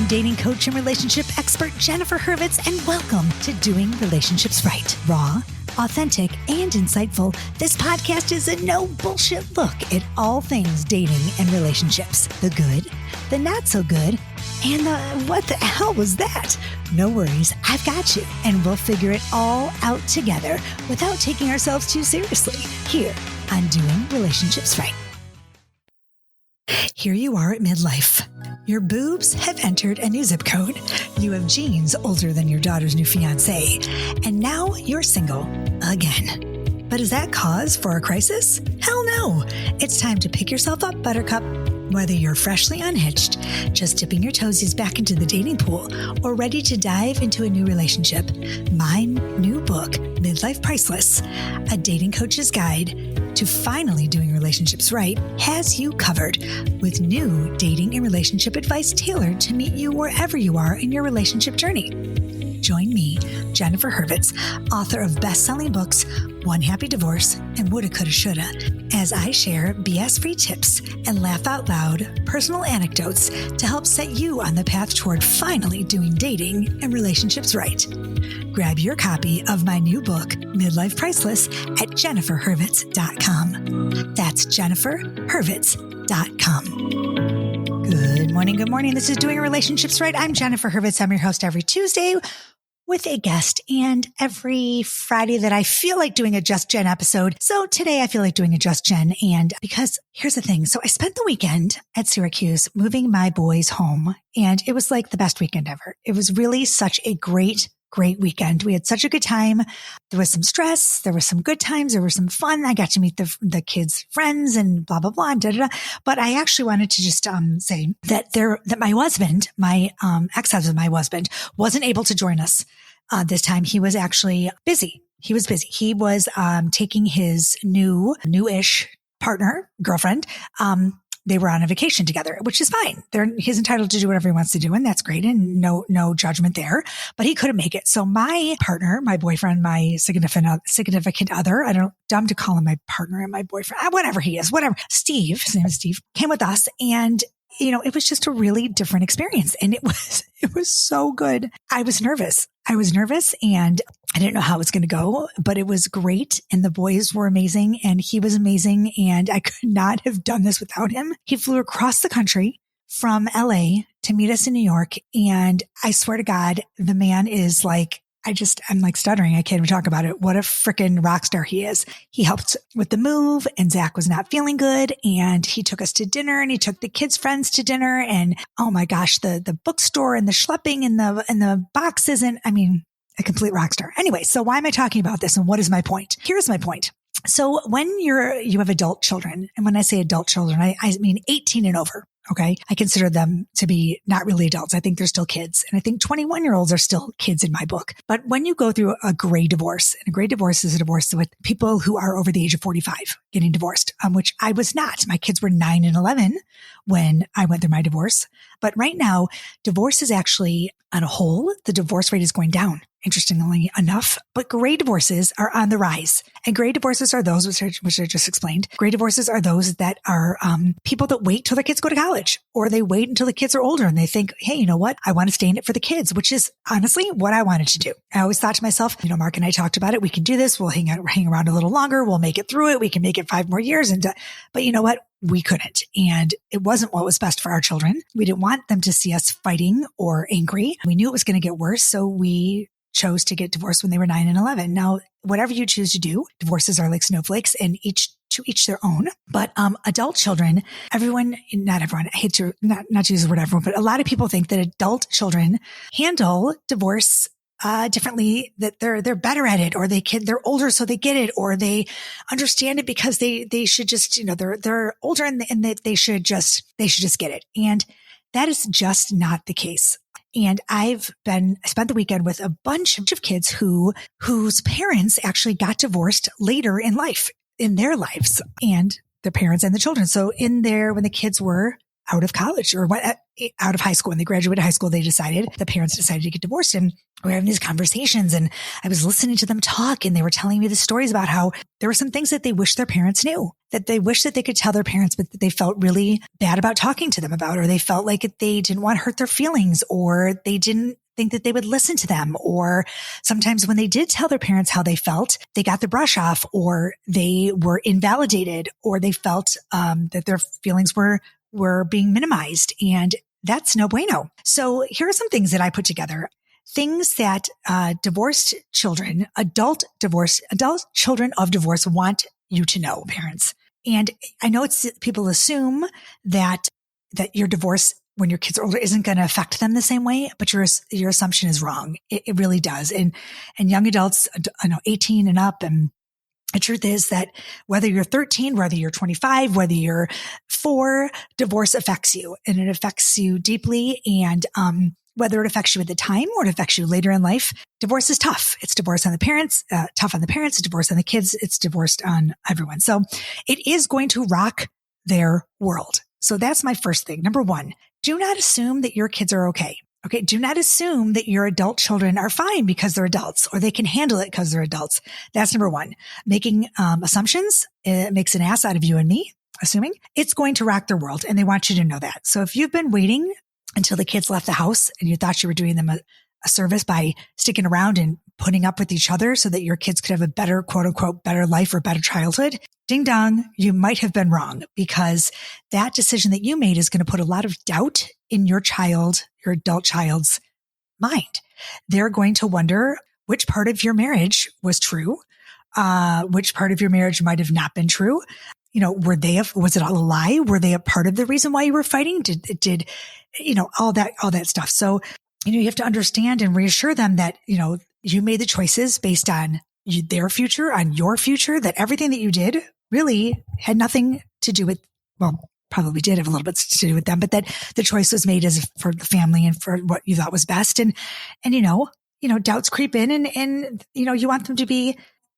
I'm dating coach and relationship expert Jennifer Hurvitz, and welcome to Doing Relationships Right. Raw, authentic, and insightful, this podcast is a no bullshit look at all things dating and relationships. The good, the not so good, and the what the hell was that? No worries, I've got you, and we'll figure it all out together without taking ourselves too seriously here on Doing Relationships Right. Here you are at midlife. Your boobs have entered a new zip code. You have genes older than your daughter's new fiance. And now you're single again. But is that cause for a crisis? Hell no. It's time to pick yourself up, buttercup. Whether you're freshly unhitched, just dipping your toesies back into the dating pool, or ready to dive into a new relationship, my new book, Midlife, Priceless, a dating coach's guide to finally doing relationships right, has you covered with new dating and relationship advice tailored to meet you wherever you are in your relationship journey. Join me, Jennifer Hurvitz, author of best-selling books, One Happy Divorce and Woulda, Coulda, Shoulda, as I share BS-free tips and laugh out loud personal anecdotes to help set you on the path toward finally doing dating and relationships right. Grab your copy of my new book, Midlife, Priceless, at jenniferhurvitz.com. That's jenniferhurvitz.com. Good morning. This is Doing Relationships Right. I'm Jennifer Hurvitz. I'm your host every Tuesday with a guest, and every Friday that I feel like doing a Just Jen episode. So today I feel like doing a Just Jen, and because here's the thing. So I spent the weekend at Syracuse moving my boys home, and it was like the best weekend ever. It was really such a great weekend. We had such a good time. There was some stress. There was some good times. There was some fun. I got to meet the kids' friends and blah, blah, blah, and da-da-da. But I actually wanted to just say that my husband, my ex-husband, my husband, wasn't able to join us this time. He was actually busy. He was taking his new-ish partner, girlfriend, they were on a vacation together, which is fine. He's entitled to do whatever he wants to do, and that's great, and no judgment there. But he couldn't make it. So my partner, my boyfriend, my significant other, dumb to call him my partner and my boyfriend, whatever he is, whatever. Steve, his name is Steve, came with us, and it was just a really different experience, and it was so good. I was nervous, and I didn't know how it was going to go, but it was great. And the boys were amazing, and he was amazing. And I could not have done this without him. He flew across the country from LA to meet us in New York. And I swear to God, the man is like, I'm like stuttering. I can't even talk about it. What a freaking rock star he is. He helped with the move, and Zach was not feeling good. And he took us to dinner, and he took the kids' friends to dinner. And oh my gosh, the bookstore and the schlepping and the boxes. And a complete rock star. Anyway, so why am I talking about this, and what is my point? Here's my point. So when you have adult children, and when I say adult children, I mean 18 and over. Okay. I consider them to be not really adults. I think they're still kids. And I think 21-year-olds are still kids in my book. But when you go through a gray divorce, and a gray divorce is a divorce with people who are over the age of 45 getting divorced, which I was not. My kids were 9 and 11 when I went through my divorce. But right now, divorce is actually, on a whole, the divorce rate is going down, interestingly enough. But gray divorces are on the rise. And gray divorces are those, which I just explained. Gray divorces are those that are people that wait till their kids go to college, or they wait until the kids are older and they think, hey, you know what? I want to stay in it for the kids, which is honestly what I wanted to do. I always thought to myself, Mark and I talked about it. We can do this. We'll hang around a little longer. We'll make it through it. We can make it 5 more years. But you know what? We couldn't. And it wasn't what was best for our children. We didn't want them to see us fighting or angry. We knew it was going to get worse. So we chose to get divorced when they were 9 and 11. Now, whatever you choose to do, divorces are like snowflakes, and to each their own. But adult children, not everyone, I hate to not to use the word everyone, but a lot of people think that adult children handle divorce differently, that they're better at it, or they're older, so they get it, or they understand it because they should just, they're older and that they should just get it. And that is just not the case. And I spent the weekend with a bunch of kids whose parents actually got divorced later in life, in their lives, and their parents and the children. So when the kids were out of college or out of high school. When they graduated high school, the parents decided to get divorced, and we were having these conversations, and I was listening to them talk, and they were telling me the stories about how there were some things that they wish their parents knew, that they wish that they could tell their parents, but that they felt really bad about talking to them about, or they felt like they didn't want to hurt their feelings, or they didn't think that they would listen to them. Or sometimes when they did tell their parents how they felt, they got the brush off, or they were invalidated, or they felt that their feelings were being minimized. And that's no bueno. So here are some things that I put together. Things that divorced children, adult children of divorce want you to know, parents. And I know people assume that your divorce when your kids are older isn't going to affect them the same way, but your assumption is wrong. It really does. And young adults, 18 and up, and the truth is that whether you're 13, whether you're 25, whether you're 4, divorce affects you, and it affects you deeply. And whether it affects you at the time or it affects you later in life, divorce is tough. It's divorce on the parents, tough on the parents, it's divorce on the kids, it's divorced on everyone. So it is going to rock their world. So that's my first thing. Number 1, do not assume that your kids are okay. Okay. Do not assume that your adult children are fine because they're adults, or they can handle it because they're adults. That's number 1. Making assumptions, it makes an ass out of you and me, assuming it's going to rock their world, and they want you to know that. So if you've been waiting until the kids left the house and you thought you were doing them a service by sticking around and putting up with each other so that your kids could have a better, quote unquote, better life or better childhood, ding dong, you might have been wrong, because that decision that you made is going to put a lot of doubt in your adult child's mind. They're going to wonder which part of your marriage was true, which part of your marriage might have not been true. Was it all a lie? Were they a part of the reason why you were fighting? Did all that stuff. So, you have to understand and reassure them that, you made the choices based on their future, on your future, that everything that you did really had nothing to do with, well, probably did have a little bit to do with them, but that the choice was made as for the family and for what you thought was best. And doubts creep in, and you want them to be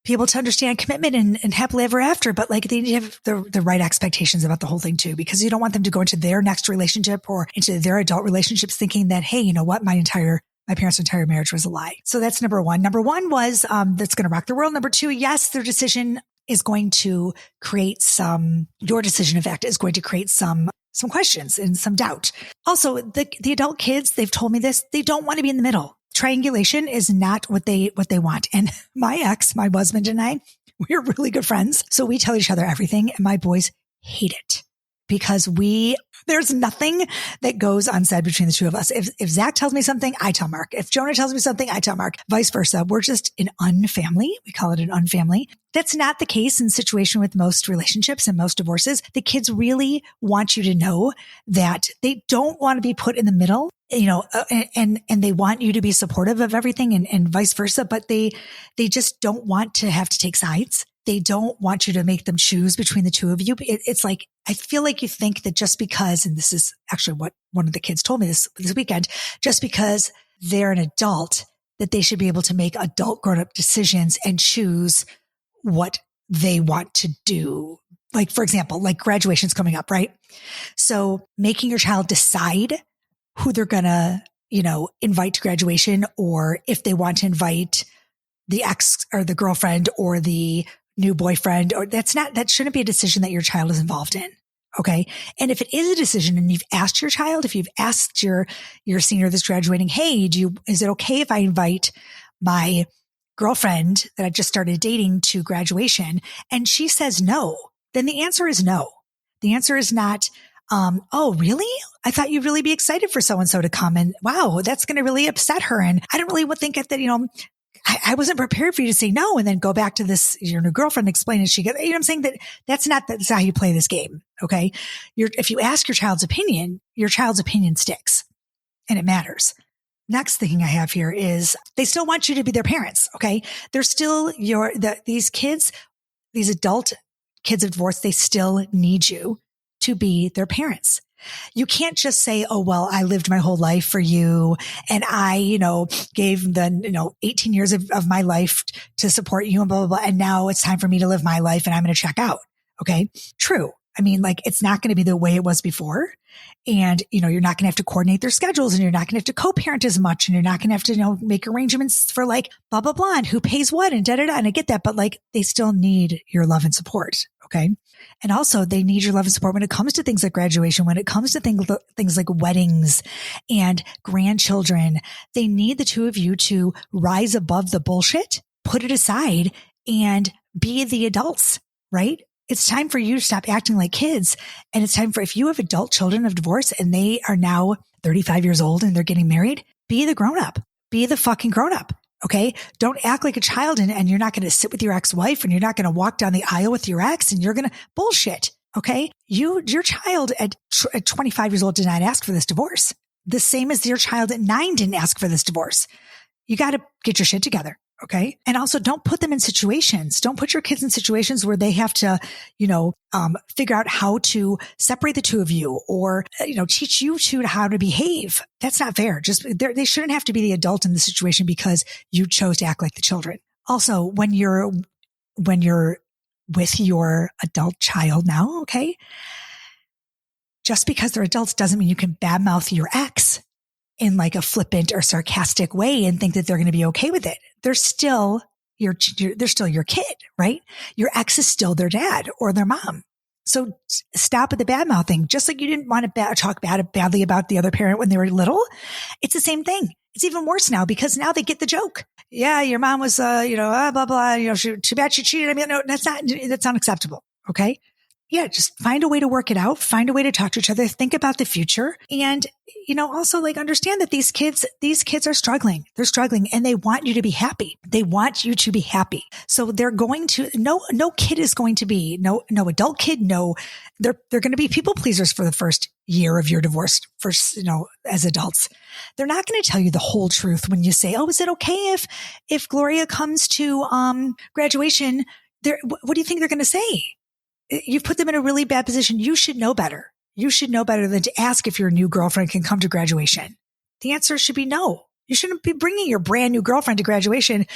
able to understand commitment and happily ever after, but like they need to have the right expectations about the whole thing too, because you don't want them to go into their next relationship or into their adult relationships thinking that, hey, you know what, my parents' entire marriage was a lie. So that's number 1. Number 1 was, that's going to rock the world. Number 2, yes, their decision is going to create your decision, in fact, is going to create some questions and some doubt. Also, the adult kids, they've told me this, they don't want to be in the middle. Triangulation is not what they want. And my husband and I, we're really good friends. So we tell each other everything, and my boys hate it because there's nothing that goes unsaid between the two of us. If Zach tells me something, I tell Mark. If Jonah tells me something, I tell Mark. Vice versa. We're just an unfamily. We call it an unfamily. That's not the case in situation with most relationships and most divorces. The kids really want you to know that they don't want to be put in the middle, and they want you to be supportive of everything and vice versa, but they just don't want to have to take sides. They don't want you to make them choose between the two of you. It's like, I feel like you think that just because, and this is actually what one of the kids told me this weekend, just because they're an adult, that they should be able to make adult grown-up decisions and choose what they want to do. Like, for example, like graduation's coming up, right? So making your child decide who they're going to, invite to graduation, or if they want to invite the ex or the girlfriend or the new boyfriend, or that shouldn't be a decision that your child is involved in. Okay. And if it is a decision and you've asked your child, if you've asked your senior that's graduating, hey, is it okay if I invite my girlfriend that I just started dating to graduation? And she says no, then the answer is no. The answer is not, oh, really? I thought you'd really be excited for so-and-so to come, and wow, that's going to really upset her. And I don't really think that, I wasn't prepared for you to say no and then go back to your new girlfriend, explain it. She goes, I'm saying that's how you play this game. Okay. If you ask your child's opinion sticks and it matters. Next thing I have here is they still want you to be their parents. Okay. They're still these kids, these adult kids of divorce, they still need you to be their parents. You can't just say, oh, well, I lived my whole life for you, and I, gave the, 18 years of my life to support you and blah, blah, blah. And now it's time for me to live my life and I'm going to check out. Okay. True. I mean, like, it's not going to be the way it was before. And, you're not going to have to coordinate their schedules, and you're not going to have to co-parent as much, and you're not going to have to, make arrangements for like blah, blah, blah, and who pays what and da, da, da. And I get that, but like, they still need your love and support. Okay. And also they need your love and support when it comes to things like graduation, when it comes to things like weddings and grandchildren. They need the two of you to rise above the bullshit, put it aside, and be the adults, right? It's time for you to stop acting like kids. And it's time for, if you have adult children of divorce and they are now 35 years old and they're getting married, be the grown up, be the fucking grown up. Okay. Don't act like a child, and you're not going to sit with your ex-wife, and you're not going to walk down the aisle with your ex, and you're going to bullshit. Okay. Your child at 25 years old did not ask for this divorce. The same as your child at 9 didn't ask for this divorce. You got to get your shit together. Okay. And also, don't put them in situations. Don't put your kids in situations where they have to, figure out how to separate the two of you, or, teach you two how to behave. That's not fair. They shouldn't have to be the adult in the situation because you chose to act like the children. Also, when you're with your adult child now, okay, just because they're adults doesn't mean you can badmouth your ex in like a flippant or sarcastic way and think that they're going to be okay with it. They're still your kid, right? Your ex is still their dad or their mom. So stop with the bad mouthing. Just like you didn't want to talk badly about the other parent when they were little. It's the same thing. It's even worse now because now they get the joke. Yeah, your mom was, blah, blah, too bad she cheated. I mean, no, that's unacceptable. Okay. Yeah, just find a way to work it out, find a way to talk to each other, think about the future. And, also like understand that these kids are struggling. They're struggling and they want you to be happy. They want you to be happy. So they're going to, no kid is going to be, no adult kid, they're going to be people pleasers for the first year of your divorce, as adults. They're not going to tell you the whole truth when you say, oh, is it okay if Gloria comes to, graduation? What do you think they're going to say? You've put them in a really bad position. You should know better. You should know better than to ask if your new girlfriend can come to graduation. The answer should be no. You shouldn't be bringing your brand new girlfriend to graduation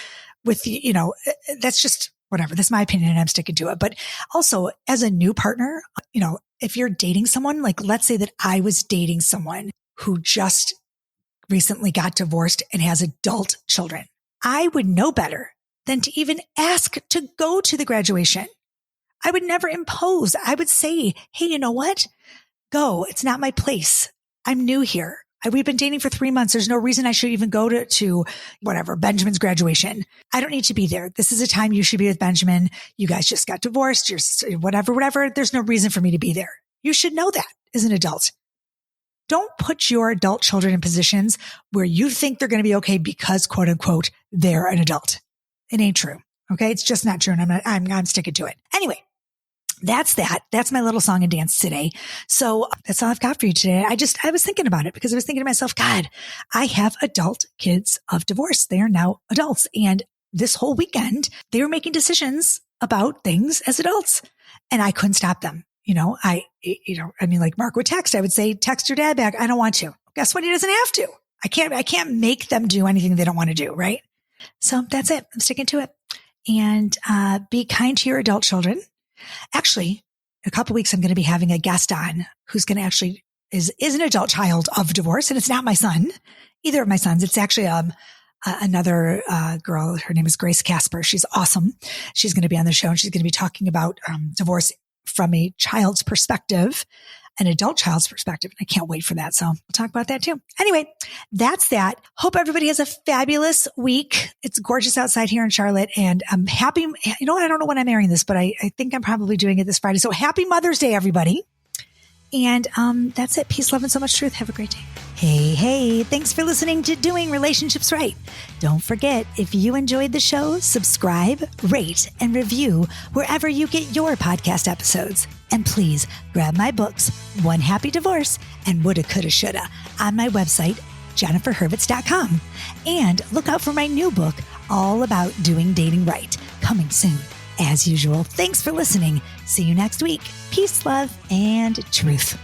with, that's just whatever. That's my opinion and I'm sticking to it. But also as a new partner, if you're dating someone, like let's say that I was dating someone who just recently got divorced and has adult children, I would know better than to even ask to go to the graduation. I would never impose. I would say, hey, you know what? Go. It's not my place. I'm new here. We've been dating for 3 months. There's no reason I should even go to whatever, Benjamin's graduation. I don't need to be there. This is a time you should be with Benjamin. You guys just got divorced. You're whatever. There's no reason for me to be there. You should know that as an adult. Don't put your adult children in positions where you think they're going to be okay because, quote unquote, they're an adult. It ain't true. Okay. It's just not true. And I'm sticking to it. Anyway. That's that. That's my little song and dance today. So that's all I've got for you today. I was thinking about it because I was thinking to myself, God, I have adult kids of divorce. They are now adults. And this whole weekend, they were making decisions about things as adults and I couldn't stop them. Like Mark would text, I would say, text your dad back. I don't want to. Guess what? He doesn't have to. I can't make them do anything they don't want to do. Right. So that's it. I'm sticking to it. And, be kind to your adult children. Actually, in a couple of weeks, I'm going to be having a guest on who's going to actually is an adult child of divorce. And it's not my son, either of my sons. It's actually, another, girl. Her name is Grace Casper. She's awesome. She's going to be on the show and she's going to be talking about, divorce from a child's perspective, an adult child's perspective. And I can't wait for that. So we'll talk about that too. Anyway, that's that. Hope everybody has a fabulous week. It's gorgeous outside here in Charlotte and I'm happy. I don't know when I'm airing this, but I think I'm probably doing it this Friday. So happy Mother's Day, everybody. And, that's it. Peace, love, and so much truth. Have a great day. Hey, thanks for listening to Doing Relationships Right. Don't forget, if you enjoyed the show, subscribe, rate, and review wherever you get your podcast episodes. And please grab my books, One Happy Divorce and Woulda, Coulda, Shoulda on my website, jenniferhurvitz.com. And look out for my new book, all about doing dating right, coming soon. As usual, thanks for listening. See you next week. Peace, love, and truth.